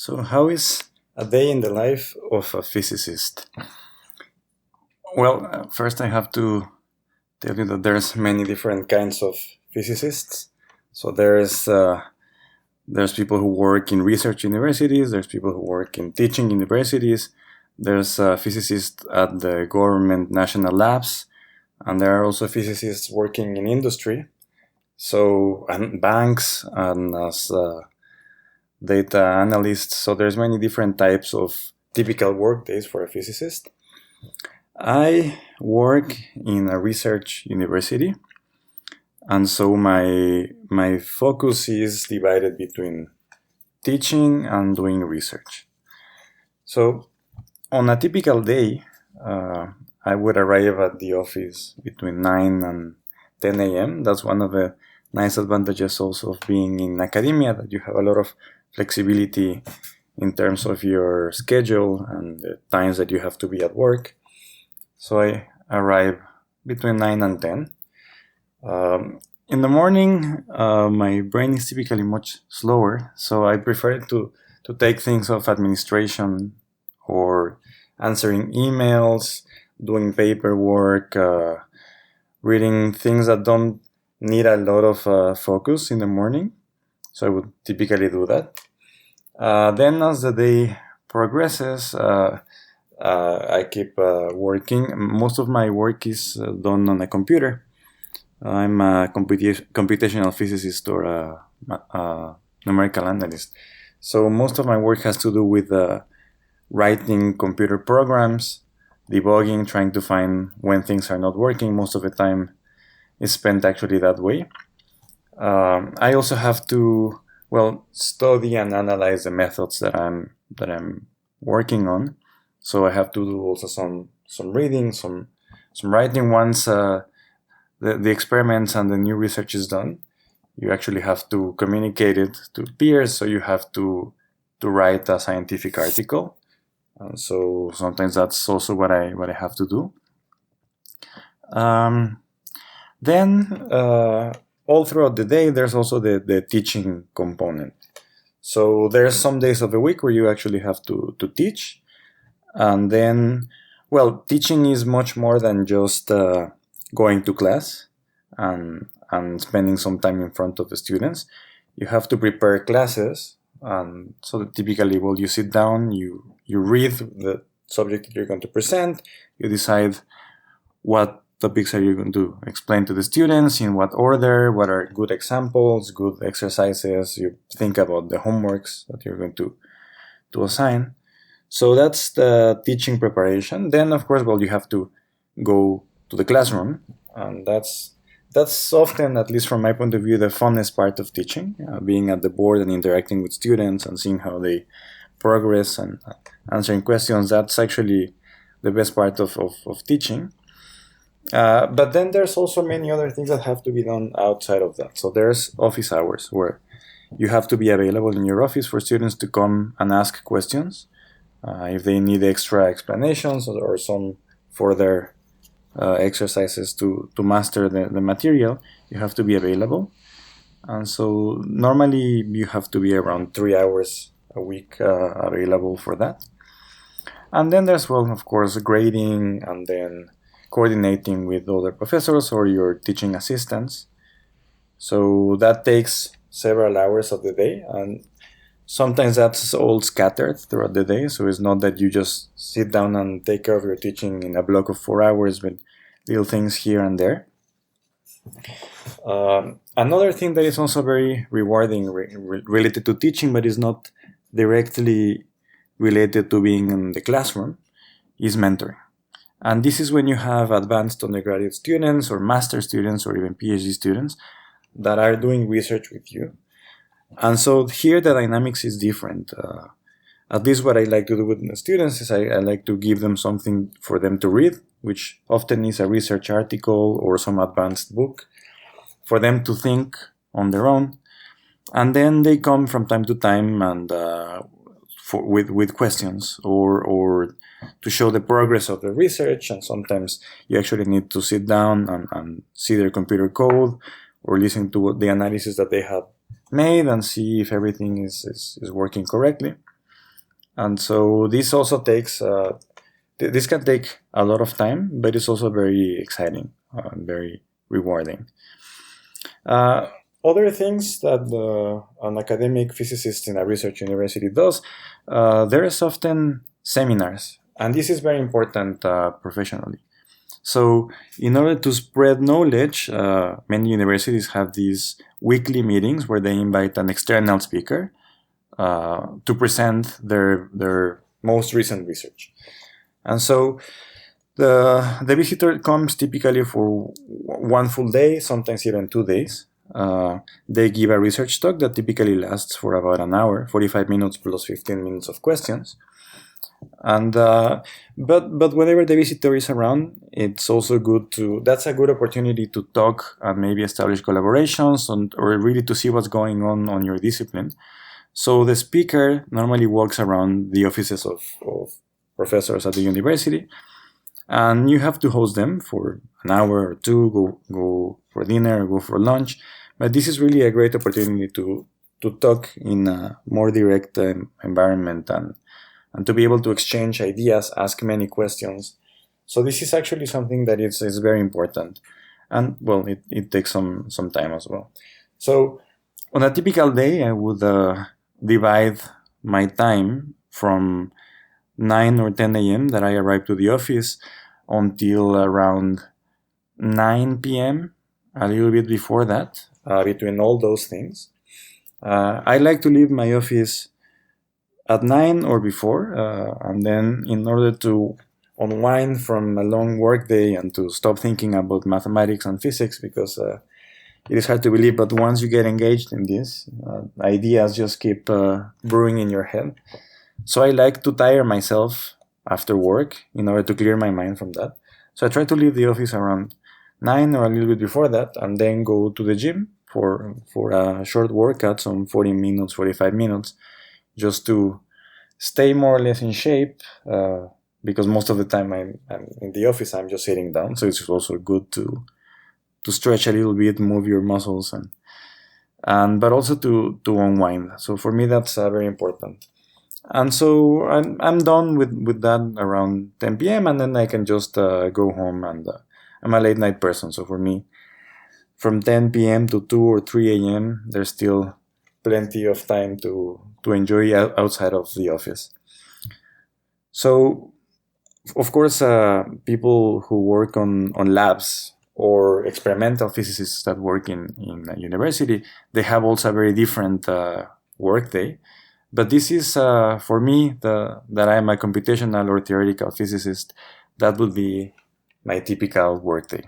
So how is a day in the life of a physicist? Well, first I have to tell you that there's many different kinds of physicists. So there's people who work in research universities, there's people who work in teaching universities, there's physicists at the government national labs, and there are also physicists working in industry, so and banks and as data analysts. So there's many different types of typical work days for a physicist. I work in a research university, and so my focus is divided between teaching and doing research. So on a typical day, I would arrive at the office between 9 and 10 a.m. That's one of the nice advantages also of being in academia, that you have a lot of flexibility in terms of your schedule and the times that you have to be at work. So I arrive between 9 and 10. In the morning, my brain is typically much slower, so I prefer to take things of administration or answering emails, doing paperwork, reading things that don't need a lot of focus in the morning. So I would typically do that. Then as the day progresses, I keep working. Most of my work is done on a computer. I'm a computational physicist or a numerical analyst. So most of my work has to do with writing computer programs, debugging, trying to find when things are not working. Most of the time is spent actually that way. I also have to study and analyze the methods that I'm working on. So I have to do also some reading, some writing. Once the experiments and the new research is done, you actually have to communicate it to peers. So you have to write a scientific article. So sometimes that's also what I have to do. Then all throughout the day, there's also the teaching component. So there's some days of the week where you actually have to teach. And then, teaching is much more than just going to class and spending some time in front of the students. You have to prepare classes. And so typically, you sit down, you read the subject that you're going to present, you decide what topics are you going to explain to the students, in what order, what are good examples, good exercises, you think about the homeworks that you're going to assign. So that's the teaching preparation. Then, of course, you have to go to the classroom, and that's often, at least from my point of view, the funnest part of teaching, being at the board and interacting with students and seeing how they progress and answering questions. That's actually the best part of teaching. But then there's also many other things that have to be done outside of that. So there's office hours, where you have to be available in your office for students to come and ask questions. If they need extra explanations or some further exercises to master the material, you have to be available. And so normally you have to be around 3 hours a week available for that. And then there's, of course, grading, and then coordinating with other professors or your teaching assistants. So that takes several hours of the day, and sometimes that's all scattered throughout the day. So it's not that you just sit down and take care of your teaching in a block of 4 hours with little things here and there. Another thing that is also very rewarding related to teaching, but is not directly related to being in the classroom, is mentoring. And this is when you have advanced undergraduate students or master students or even PhD students that are doing research with you. And so here the dynamics is different. At least what I like to do with the students is I like to give them something for them to read, which often is a research article or some advanced book, for them to think on their own. And then they come from time to time and with questions or to show the progress of the research. And sometimes you actually need to sit down and see their computer code or listen to the analysis that they have made and see if everything is working correctly. And so this also takes, this can take a lot of time, but it's also very exciting, very rewarding. Other things that an academic physicist in a research university does, there is often seminars, and this is very important professionally. So in order to spread knowledge, many universities have these weekly meetings where they invite an external speaker to present their most recent research. And so the visitor comes typically for one full day, sometimes even 2 days. They give a research talk that typically lasts for about an hour, 45 minutes plus 15 minutes of questions. And but whenever the visitor is around, it's also good to, that's a good opportunity to talk and maybe establish collaborations or really to see what's going on your discipline. So the speaker normally walks around the offices of professors at the university, and you have to host them for an hour or two, go for dinner, go for lunch. But this is really a great opportunity to talk in a more direct environment and to be able to exchange ideas, ask many questions. So this is actually something that is very important. And well, it takes some time as well. So on a typical day, I would divide my time from 9 or 10 a.m. that I arrive to the office until around 9 p.m., a little bit before that, between all those things. I like to leave my office at 9 or before, and then in order to unwind from a long work day and to stop thinking about mathematics and physics, because it is hard to believe, but once you get engaged in this, ideas just keep brewing in your head. So I like to tire myself after work in order to clear my mind from that. So I try to leave the office around 9 or a little bit before that, and then go to the gym for a short workout, some 40 minutes, 45 minutes, just to stay more or less in shape, because most of the time I'm in the office, I'm just sitting down. So it's also good to stretch a little bit, move your muscles, and but also to unwind. So for me, that's very important. And so I'm done with that around 10 p.m. and then I can just go home, and I'm a late night person. So for me, from 10 p.m. to 2 or 3 a.m., there's still plenty of time to enjoy outside of the office. So, of course, people who work on labs or experimental physicists that work in a university, they have also a very different work day. But this is, for me, that I'm a computational or theoretical physicist, that would be my typical work day.